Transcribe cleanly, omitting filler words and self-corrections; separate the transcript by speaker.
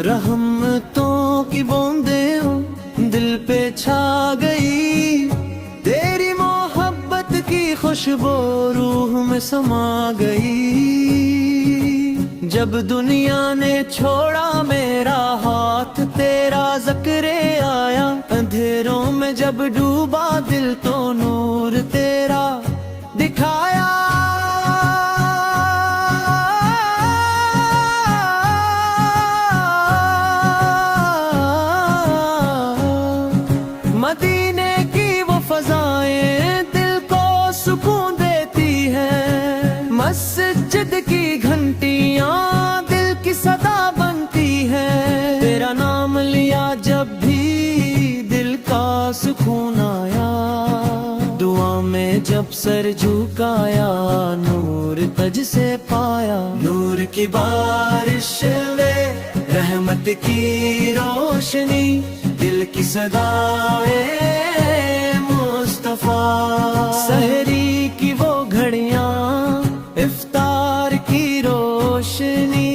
Speaker 1: رحمتوں کی بوندیں دل پہ چھا گئی، تیری محبت کی خوشبو روح میں سما گئی۔ جب دنیا نے چھوڑا میرا ہاتھ، تیرا ذکر آیا، اندھیروں میں جب ڈوبا دل تو نور تیرا دکھایا۔ مدینے کی وہ فضائیں دل کو سکون دیتی ہیں، مسجد کی گھنٹیاں دل کی صدا بنتی ہیں، تیرا نام لیا جب بھی دل کا سکون آیا، دعا میں جب سر جھکایا نور تجھ سے پایا۔ نور کی بارش میں رحمت کی روشنی، دل کی صدائے مصطفیٰ، سحری کی وہ گھڑیاں افطار کی روشنی،